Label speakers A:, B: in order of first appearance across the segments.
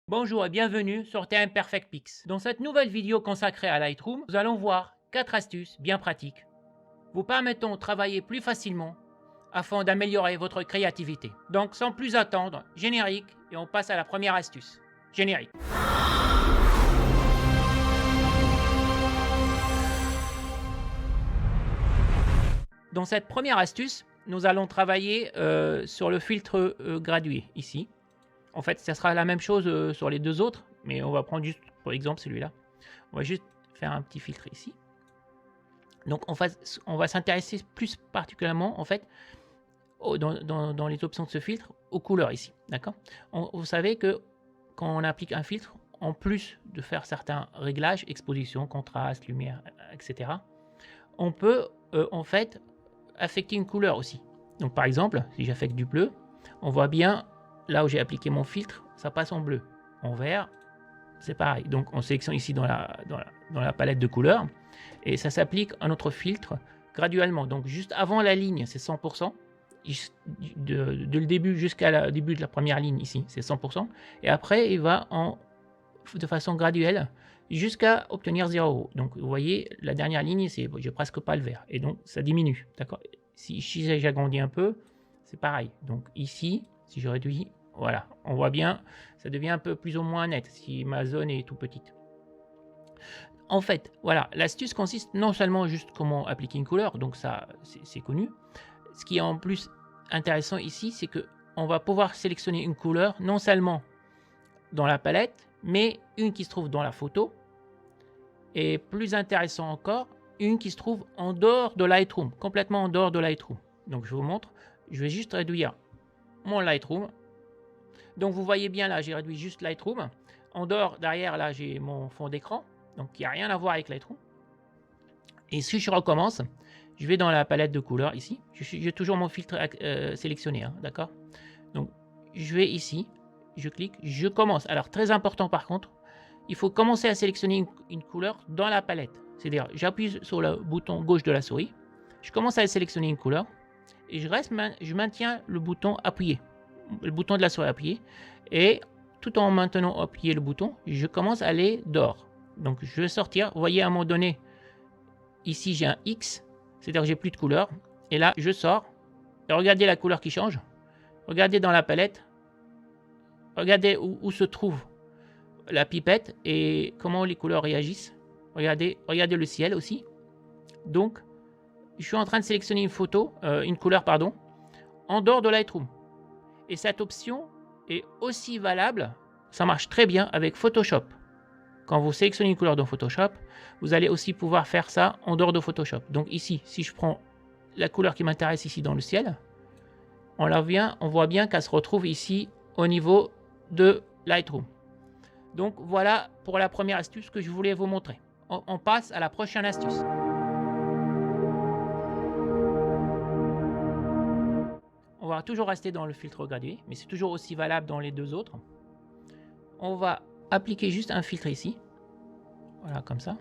A: Bonjour et bienvenue sur TM Perfect Pix. Dans cette nouvelle vidéo consacrée à Lightroom, nous allons voir 4 astuces bien pratiques vous permettant de travailler plus facilement afin d'améliorer votre créativité. Donc sans plus attendre, générique et on passe à la première astuce. Générique. Dans cette première astuce, nous allons travailler sur le filtre gradué ici. En fait, ça sera la même chose sur les deux autres, mais on va prendre juste pour exemple celui-là. On va juste faire un petit filtre ici. Donc on va s'intéresser plus particulièrement en fait dans les options de ce filtre aux couleurs ici. D'accord. Vous savez que quand on applique un filtre, en plus de faire certains réglages, exposition, contraste, lumière, etc., on peut en fait affecter une couleur aussi. Donc par exemple, si j'affecte du bleu, on voit bien là où j'ai appliqué mon filtre, ça passe en bleu. En vert, c'est pareil. Donc on sélectionne ici dans la palette de couleurs et ça s'applique à notre filtre graduellement. Donc juste avant la ligne, c'est 100%. De le début jusqu'à le début de la première ligne ici, c'est 100%. Et après, il va de façon graduelle jusqu'à obtenir 0. Donc vous voyez, la dernière ligne, j'ai presque pas le vert. Et donc ça diminue. D'accord. Si j'agrandis un peu, c'est pareil. Donc ici, si je réduis, voilà, on voit bien, ça devient un peu plus ou moins net si ma zone est tout petite. En fait, voilà, l'astuce consiste non seulement juste comment appliquer une couleur, donc ça c'est connu. Ce qui est en plus intéressant ici, c'est que on va pouvoir sélectionner une couleur non seulement dans la palette, mais une qui se trouve dans la photo, et plus intéressant encore, une qui se trouve en dehors de Lightroom, complètement en dehors de Lightroom. Donc je vous montre, je vais juste réduire mon Lightroom. Donc vous voyez bien là, j'ai réduit juste Lightroom. En dehors, derrière là, j'ai mon fond d'écran, donc il n'y a rien à voir avec Lightroom. Et si je recommence, je vais dans la palette de couleurs ici. J'ai toujours mon filtre sélectionné, hein, d'accord. Donc je vais ici, je clique, je commence. Alors très important par contre, il faut commencer à sélectionner une couleur dans la palette. C'est-à-dire, j'appuie sur le bouton gauche de la souris, je commence à sélectionner une couleur et je maintiens le bouton appuyé, le bouton de la souris appuyé, et tout en maintenant appuyé le bouton, je commence à aller dehors. Donc je vais sortir. Vous voyez à un moment donné, ici j'ai un X, c'est-à-dire que j'ai plus de couleur. Et là, je sors. Et regardez la couleur qui change. Regardez dans la palette. Regardez où se trouve la pipette et comment les couleurs réagissent. Regardez le ciel aussi. Donc, je suis en train de sélectionner une couleur, pardon, en dehors de Lightroom. Et cette option est aussi valable, ça marche très bien avec Photoshop. Quand vous sélectionnez une couleur dans Photoshop, vous allez aussi pouvoir faire ça en dehors de Photoshop. Donc ici, si je prends la couleur qui m'intéresse ici dans le ciel, on voit bien qu'elle se retrouve ici au niveau de Lightroom. Donc voilà pour la première astuce que je voulais vous montrer. On passe à la prochaine astuce. On va toujours rester dans le filtre gradué, mais c'est toujours aussi valable dans les deux autres. On va appliquer juste un filtre ici. Voilà, comme ça.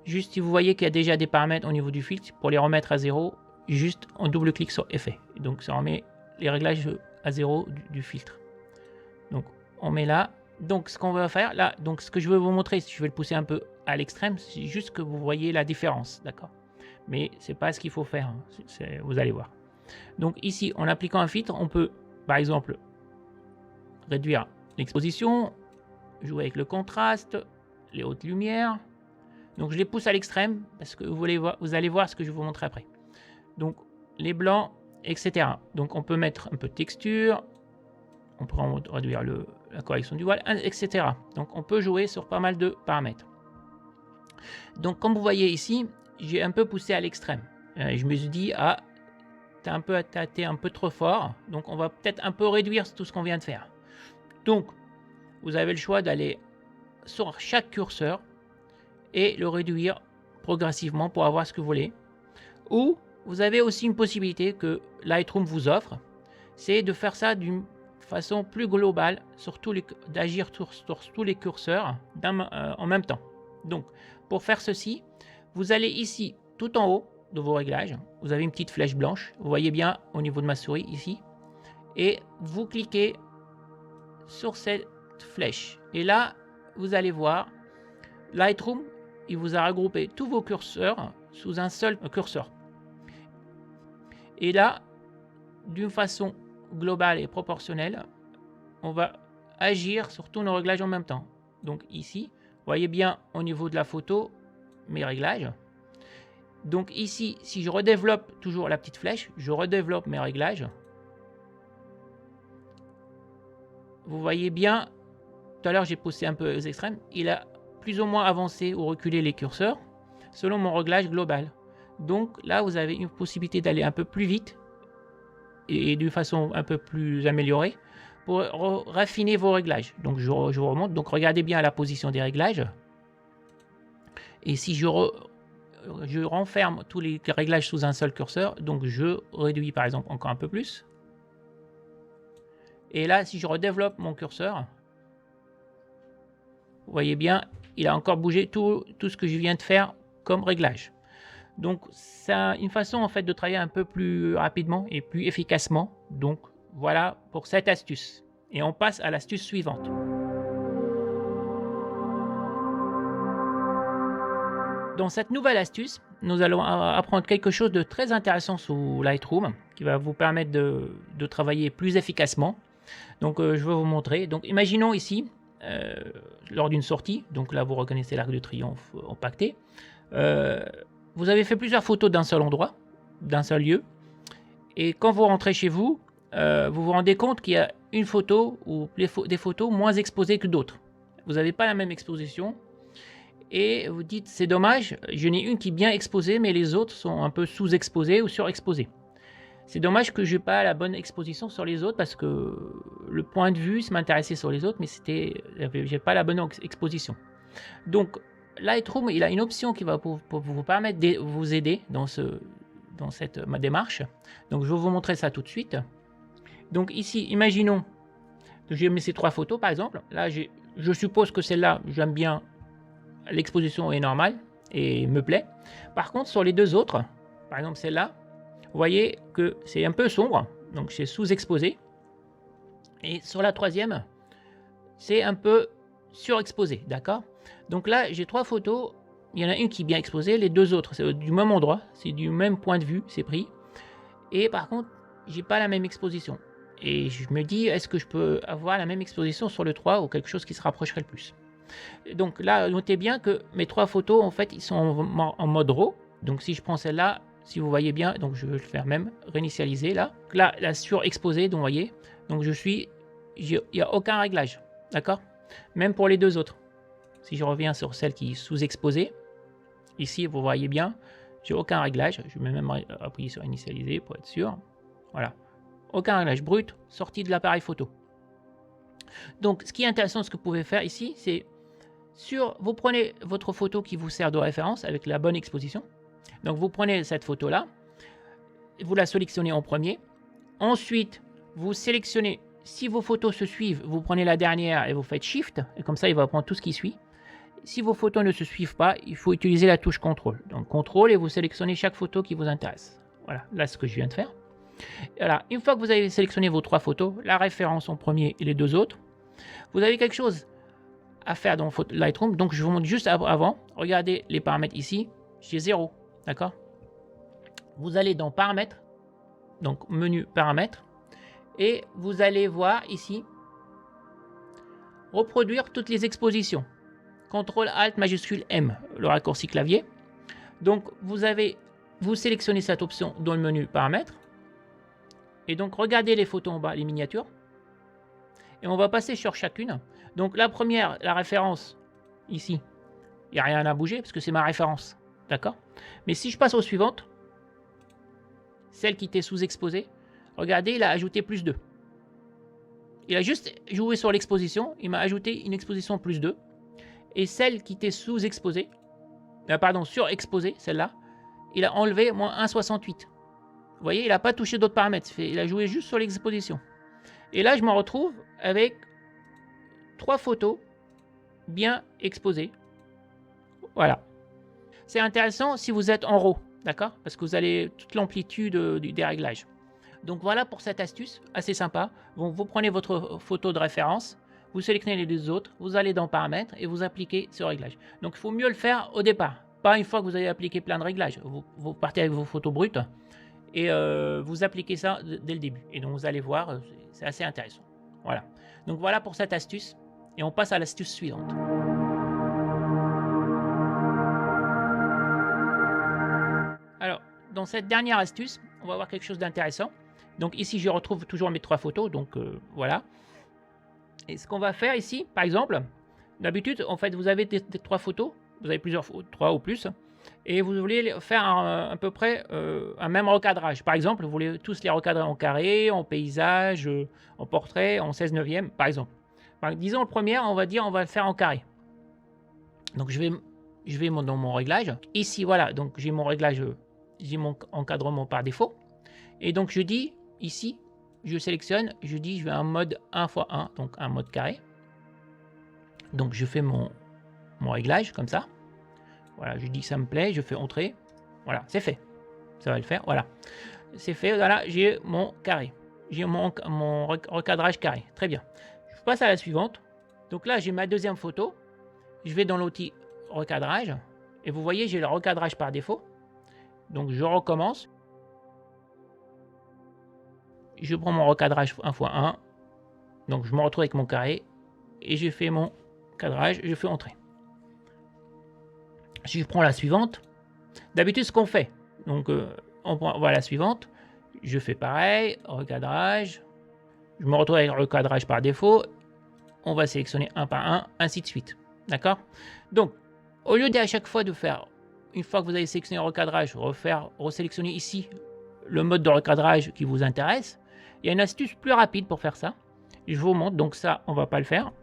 A: Juste si vous voyez qu'il y a déjà des paramètres au niveau du filtre, pour les remettre à 0, juste on double-clique sur effet. Donc ça remet les réglages à 0 du filtre. Donc on met là. Donc ce qu'on va faire là, donc ce que je veux vous montrer, si je vais le pousser un peu à l'extrême, c'est juste que vous voyez la différence, d'accord. Mais c'est pas ce qu'il faut faire, hein. Vous allez voir. Donc ici, en appliquant un filtre, on peut par exemple réduire l'exposition, jouer avec le contraste, les hautes lumières. Donc je les pousse à l'extrême parce que vous allez voir ce que je vais vous montrer après. Donc les blancs, etc. Donc on peut mettre un peu de texture, on peut réduire la correction du voile, etc. Donc on peut jouer sur pas mal de paramètres. Donc comme vous voyez ici, j'ai un peu poussé à l'extrême. Je me suis dit, ah, t'as été un peu trop fort, donc on va peut-être un peu réduire tout ce qu'on vient de faire. Donc vous avez le choix d'aller sur chaque curseur et le réduire progressivement pour avoir ce que vous voulez. Ou vous avez aussi une possibilité que Lightroom vous offre, c'est de faire ça d'une façon plus globale, d'agir sur tous les curseurs en même temps. Donc pour faire ceci, vous allez ici tout en haut de vos réglages, vous avez une petite flèche blanche, vous voyez bien au niveau de ma souris ici, et vous cliquez sur cette flèche. Et là, vous allez voir, Lightroom, il vous a regroupé tous vos curseurs sous un seul curseur. Et là, d'une façon globale et proportionnelle, on va agir sur tous nos réglages en même temps. Donc ici, vous voyez bien au niveau de la photo mes réglages. Donc ici, si je redéveloppe toujours la petite flèche, je redéveloppe mes réglages. Vous voyez bien, tout à l'heure j'ai poussé un peu aux extrêmes, il a plus ou moins avancé ou reculé les curseurs selon mon réglage global. Donc là, vous avez une possibilité d'aller un peu plus vite et d'une façon un peu plus améliorée pour raffiner vos réglages. Donc je vous remonte. Donc regardez bien la position des réglages. Et si je renferme tous les réglages sous un seul curseur, donc je réduis par exemple encore un peu plus. Et là, si je redéveloppe mon curseur, vous voyez bien, il a encore bougé tout ce que je viens de faire comme réglage. Donc, c'est une façon en fait de travailler un peu plus rapidement et plus efficacement. Donc, voilà pour cette astuce. Et on passe à l'astuce suivante. Dans cette nouvelle astuce, nous allons apprendre quelque chose de très intéressant sous Lightroom qui va vous permettre de travailler plus efficacement. Donc, je vais vous montrer. Donc, imaginons ici, lors d'une sortie, donc là vous reconnaissez l'arc de triomphe empaqueté, vous avez fait plusieurs photos d'un seul endroit, d'un seul lieu, et quand vous rentrez chez vous, vous vous rendez compte qu'il y a une photo ou des photos moins exposées que d'autres. Vous n'avez pas la même exposition, et vous dites c'est dommage, je n'ai une qui est bien exposée, mais les autres sont un peu sous-exposées ou surexposées. C'est dommage que je n'ai pas la bonne exposition sur les autres parce que le point de vue m'intéressait sur les autres, mais j'ai pas la bonne exposition. Donc Lightroom, il a une option qui va pour vous permettre de vous aider dans cette démarche. Donc je vais vous montrer ça tout de suite. Donc ici, imaginons que j'ai mis ces trois photos par exemple. Là, je suppose que celle-là, j'aime bien, l'exposition est normale et me plaît. Par contre, sur les deux autres, par exemple celle-là, vous voyez que c'est un peu sombre, donc c'est sous-exposé. Et sur la troisième, c'est un peu surexposé, d'accord? Donc là, j'ai trois photos. Il y en a une qui est bien exposée, les deux autres, c'est du même endroit, c'est du même point de vue, c'est pris. Et par contre, j'ai pas la même exposition. Et je me dis, est-ce que je peux avoir la même exposition sur le 3 ou quelque chose qui se rapprocherait le plus? Et donc là, notez bien que mes trois photos, en fait, ils sont en mode RAW. Donc si je prends celle-là, si vous voyez bien, donc je vais le faire même, réinitialiser là. Là, la surexposée, donc vous voyez, donc il n'y a aucun réglage, d'accord? Même pour les deux autres. Si je reviens sur celle qui est sous-exposée, ici, vous voyez bien, j'ai aucun réglage. Je vais même appuyer sur initialiser pour être sûr. Voilà, aucun réglage brut sorti de l'appareil photo. Donc, ce qui est intéressant, ce que vous pouvez faire ici, c'est vous prenez votre photo qui vous sert de référence avec la bonne exposition. Donc vous prenez cette photo là, vous la sélectionnez en premier, ensuite vous sélectionnez, si vos photos se suivent, vous prenez la dernière et vous faites Shift, et comme ça il va prendre tout ce qui suit. Si vos photos ne se suivent pas, il faut utiliser la touche CTRL. Donc CTRL et vous sélectionnez chaque photo qui vous intéresse. Voilà, là ce que je viens de faire. Voilà, une fois que vous avez sélectionné vos trois photos, la référence en premier et les deux autres, vous avez quelque chose à faire dans Lightroom. Donc je vous montre juste avant, regardez les paramètres ici, j'ai 0. D'accord? Vous allez dans paramètres, donc menu paramètres, et vous allez voir ici reproduire toutes les expositions. CTRL ALT majuscule M, le raccourci clavier. Donc vous sélectionnez cette option dans le menu paramètres, et donc regardez les photos en bas, les miniatures, et on va passer sur chacune. Donc la première, la référence, ici, il n'y a rien à bouger parce que c'est ma référence. D'accord? Mais si je passe aux suivantes, celle qui était sous-exposée, regardez, il a ajouté plus 2. Il a juste joué sur l'exposition, il m'a ajouté une exposition plus 2. Et celle qui était sous-exposée, pardon, surexposée, celle-là, il a enlevé moins 1,68. Vous voyez, il n'a pas touché d'autres paramètres, il a joué juste sur l'exposition. Et là, je me retrouve avec 3 photos bien exposées. Voilà. C'est intéressant si vous êtes en RAW, d'accord? Parce que vous avez toute l'amplitude des réglages. Donc voilà pour cette astuce, assez sympa. Donc, vous prenez votre photo de référence, vous sélectionnez les deux autres, vous allez dans paramètres et vous appliquez ce réglage. Donc il faut mieux le faire au départ, pas une fois que vous avez appliqué plein de réglages. Vous partez avec vos photos brutes et vous appliquez ça dès le début. Et donc vous allez voir, c'est assez intéressant. Voilà. Donc voilà pour cette astuce et on passe à l'astuce suivante. Alors, dans cette dernière astuce, on va voir quelque chose d'intéressant. Donc ici, je retrouve toujours mes 3 photos, donc voilà. Et ce qu'on va faire ici, par exemple, d'habitude, en fait, vous avez des 3 photos, vous avez plusieurs 3 ou plus, et vous voulez faire à peu près un même recadrage. Par exemple, vous voulez tous les recadrer en carré, en paysage, en portrait, en 16/9, par exemple. Disons le premier, on va dire, on va le faire en carré. Donc je vais dans mon réglage. Ici, voilà, donc j'ai mon réglage, j'ai mon encadrement par défaut. Et donc je dis ici, je sélectionne, je dis je veux un mode 1x1, donc un mode carré. Donc je fais mon réglage comme ça. Voilà, je dis que ça me plaît, je fais entrer. Voilà, c'est fait. Ça va le faire, voilà. C'est fait, voilà, j'ai mon carré. J'ai mon recadrage carré. Très bien. Je passe à la suivante. Donc là, j'ai ma deuxième photo. Je vais dans l'outil recadrage. Et vous voyez, j'ai le recadrage par défaut. Donc je recommence. Je prends mon recadrage 1x1. Donc je me retrouve avec mon carré. Et je fais mon cadrage, je fais entrer. Si je prends la suivante, d'habitude ce qu'on fait, donc on voit la suivante, je fais pareil, recadrage, je me retrouve avec le recadrage par défaut, on va sélectionner un par un, ainsi de suite, d'accord? Donc, au lieu d'à chaque fois de faire, une fois que vous avez sélectionné le recadrage, resélectionner ici le mode de recadrage qui vous intéresse, il y a une astuce plus rapide pour faire ça, je vous montre, donc ça, on va pas le faire,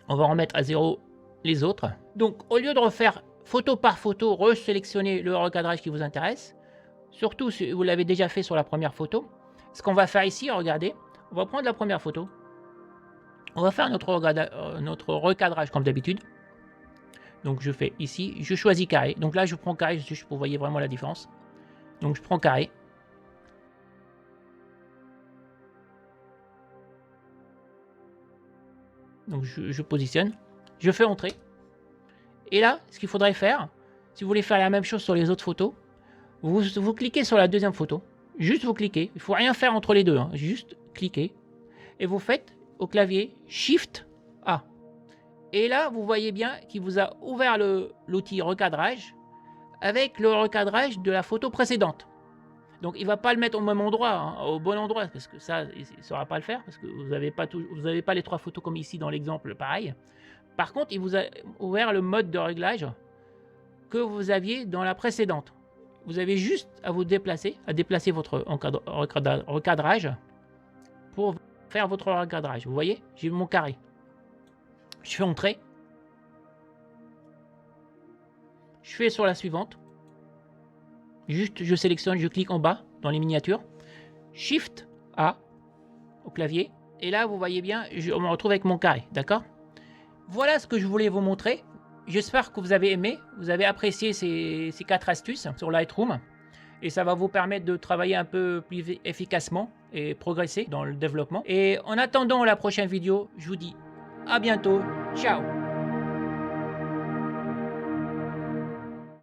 A: on va remettre à 0 les autres. Donc, au lieu de refaire photo par photo, resélectionner le recadrage qui vous intéresse, surtout si vous l'avez déjà fait sur la première photo, ce qu'on va faire ici, regardez, on va prendre la première photo, on va faire notre recadrage comme d'habitude. Donc, je fais ici, je choisis carré. Donc là, je prends carré, juste pour vous voyez vraiment la différence. Donc, je prends carré. Donc, je positionne. Je fais entrer. Et là, ce qu'il faudrait faire, si vous voulez faire la même chose sur les autres photos, vous cliquez sur la deuxième photo. Juste vous cliquez. Il ne faut rien faire entre les deux. Hein. Juste cliquez. Et vous faites au clavier Shift A. Et là, vous voyez bien qu'il vous a ouvert l'outil recadrage avec le recadrage de la photo précédente. Donc, il ne va pas le mettre au même endroit, hein, au bon endroit, parce que ça, il ne saura pas le faire, parce que vous n'avez pas les 3 photos comme ici dans l'exemple, pareil. Par contre, il vous a ouvert le mode de réglage que vous aviez dans la précédente. Vous avez juste à vous déplacer, votre recadrage pour faire votre recadrage. Vous voyez, j'ai mon carré. Je fais entrer. Je fais sur la suivante. Juste, je sélectionne, je clique en bas dans les miniatures. Shift A au clavier. Et là, vous voyez bien, je me retrouve avec mon carré. D'accord ? Voilà ce que je voulais vous montrer. J'espère que vous avez aimé, vous avez apprécié ces 4 astuces sur Lightroom. Et ça va vous permettre de travailler un peu plus efficacement et progresser dans le développement. Et en attendant la prochaine vidéo, je vous dis à bientôt. Ciao!